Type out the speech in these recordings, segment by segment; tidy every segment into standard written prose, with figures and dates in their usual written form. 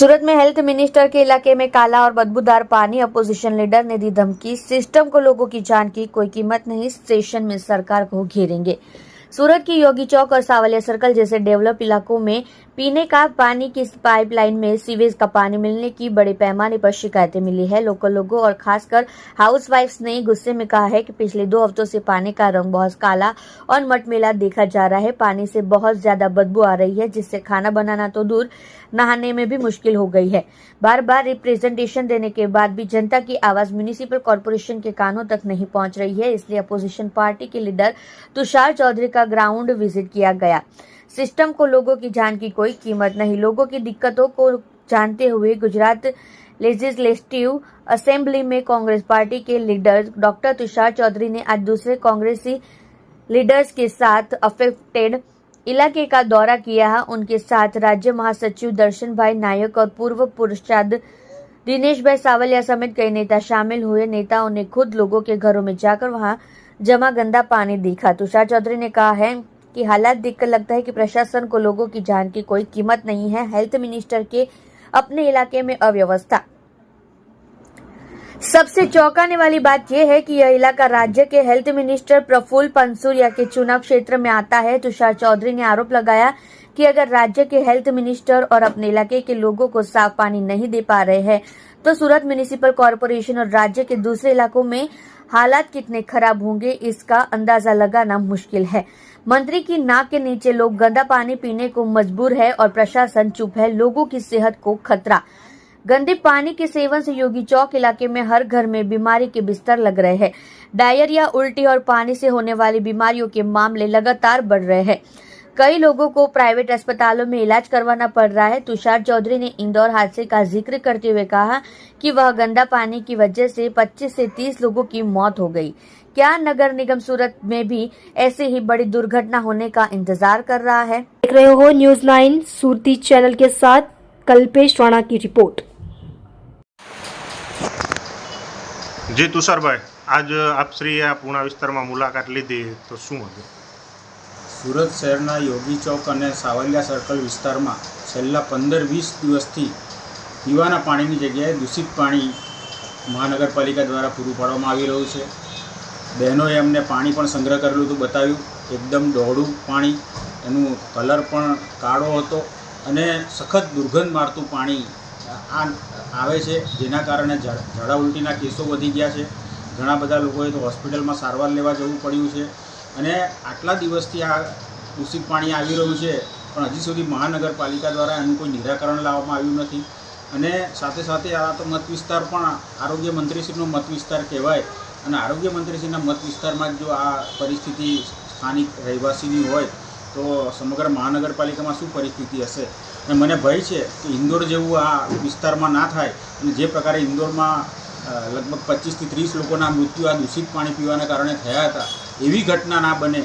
सूरत में health minister के इलाके में काला और बदबूदार पानी, अपोजिशन लीडर ने दी धमकी, सिस्टम को लोगों की जान की कोई कीमत नहीं, स्टेशन में सरकार को घेरेंगे। सूरत की योगी चौक और सावलिया सर्कल जैसे डेवलप इलाकों में पीने का पानी की पाइपलाइन में सीवेज का पानी मिलने की बड़े पैमाने पर शिकायतें मिली है। लोगों और खासकर हाउसवाइफ्स ने गुस्से में कहा है कि पिछले 2 हफ्तों से पानी का रंग बहुत काला और मटमैला देखा जा रहा है। पानी से बहुत ज्यादा बदबू आ रही है, जिससे खाना बनाना तो दूर, नहाने में भी मुश्किल हो गई है। बार बार रिप्रेजेंटेशन देने के बाद भी जनता की आवाज म्युनिसिपल कॉर्पोरेशन के कानों तक नहीं पहुंच रही है। इसलिए अपोजिशन पार्टी के लीडर तुषार चौधरी का ग्राउंड विजिट किया गया। सिस्टम को लोगों की जान की कोई कीमत नहीं, लोगों की दिक्कतों को जानते हुए गुजरात लेजिस्लेटिव असेंबली में कांग्रेस पार्टी के लीडर डॉक्टर तुषार चौधरी ने आज दूसरे कांग्रेसी लीडर्स के साथ अफेक्टेड इलाके का दौरा किया। उनके साथ राज्य महासचिव दर्शन भाई नायक और पूर्व पार्षद दिनेश भाई सावलिया समेत कई नेता शामिल हुए। नेताओं ने खुद लोगों के घरों में जाकर वहां जमा गंदा पानी देखा। तुषार चौधरी ने कहा है कि हालात देखकर लगता है कि प्रशासन को लोगों की जान की कोई कीमत नहीं है। हेल्थ मिनिस्टर के अपने इलाके में अव्यवस्था। सबसे चौंकाने वाली बात यह है कि यह इलाका राज्य के हेल्थ मिनिस्टर प्रफुल्ल पंसूरिया के चुनाव क्षेत्र में आता है। तुषार चौधरी ने आरोप लगाया कि अगर राज्य के हेल्थ मिनिस्टर और अपने इलाके के लोगों को साफ पानी नहीं दे पा रहे हैं, तो सूरत म्युनिसिपल कॉर्पोरेशन और राज्य के दूसरे इलाकों में हालात कितने खराब होंगे, इसका अंदाजा लगाना मुश्किल है। मंत्री की नाक के नीचे लोग गंदा पानी पीने को मजबूर है और प्रशासन चुप है। लोगों की सेहत को खतरा। गंदे पानी के सेवन से योगी चौक इलाके में हर घर में बीमारी के बिस्तर लग रहे हैं। डायरिया, उल्टी और पानी से होने वाली बीमारियों के मामले लगातार बढ़ रहे हैं। कई लोगों को प्राइवेट अस्पतालों में इलाज करवाना पड़ रहा है। तुषार चौधरी ने इंदौर हादसे का जिक्र करते हुए कहा कि वह गंदा पानी की वजह से 25 से 30 लोगों की मौत हो गई। क्या नगर निगम सूरत में भी ऐसे ही बड़ी दुर्घटना होने का इंतजार कर रहा है? देख रहे हो न्यूज़ 9 सुरती चैनल के साथ कल्पेश राणा की रिपोर्ट। जी तुषारभाई, आज आप श्री आ પૂર્ણા વિસ્તારમાં મુલાકાત લીધી તો શું હતું? સુરત શહેરના યોગી ચોક અને સાવલિયા સર્કલ વિસ્તારમાં છેલ્લા 15-20 દિવસથી પીવાના પાણીની જગ્યાએ દૂષિત પાણી મહાનગરપાલિકા દ્વારા પૂરું પાડવામાં આવી રહ્યું છે। બહેનોએ અમને પાણી પણ સંગ્રહ કરેલું હતું, બતાવ્યું એકદમ ડોળું પાણી, એનું કલર પણ કાળો હતો અને સખત દુર્ગંધ મારતું પાણી આવે છે, જેના કારણે ઝાડા ઉલટીના કેસો વધી ગયા છે। ઘણા બધા લોકોએ તો હોસ્પિટલમાં સારવાર લેવા જવું પડ્યું છે અને આટલા દિવસથી આ દૂષિત પાણી આવી રહ્યું છે, પણ હજી સુધી મહાનગરપાલિકા દ્વારા એનું કોઈ નિરાકરણ લાવવામાં આવ્યું નથી। અને સાથે સાથે આ તો મત વિસ્તાર પણ આરોગ્ય મંત્રીશ્રીનો મત વિસ્તાર કહેવાય અને આરોગ્ય મંત્રીશ્રીના મત વિસ્તારમાં જો આ પરિસ્થિતિ સ્થાનિક રહેવાસીની હોય તો સમગ્ર મહાનગરપાલિકામાં શું પરિસ્થિતિ હશે? અને મને ભય છે કે ઇન્દોર જેવું આ વિસ્તારમાં ના થાય અને જે પ્રકારે ઇન્દોરમાં લગભગ 25 થી 30 લોકોના મૃત્યુ આ દૂષિત પાણી પીવાના કારણે થયા હતા, એવી ઘટના ના બને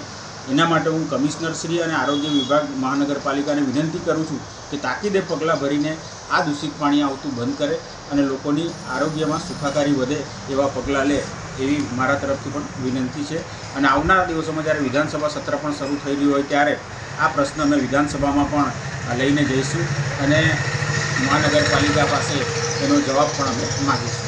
એના માટે હું કમિશનરશ્રી અને આરોગ્ય વિભાગ મહાનગરપાલિકાને વિનંતી કરું છું કે તાકીદે પગલાં ભરીને આ દૂષિત પાણી આવતું બંધ કરે અને લોકોની આરોગ્યમાં સુખાકારી વધે એવા પગલાં લે, એવી મારા તરફથી પણ વિનંતી છે। અને આવનારા દિવસોમાં જ્યારે વિધાનસભા સત્ર પણ શરૂ થઈ રહ્યું હોય ત્યારે આ પ્રશ્ન અમે વિધાનસભામાં પણ લઈને જઈશું અને મહાનગરપાલિકા પાસે એનો જવાબ પણ અમે માગીશું।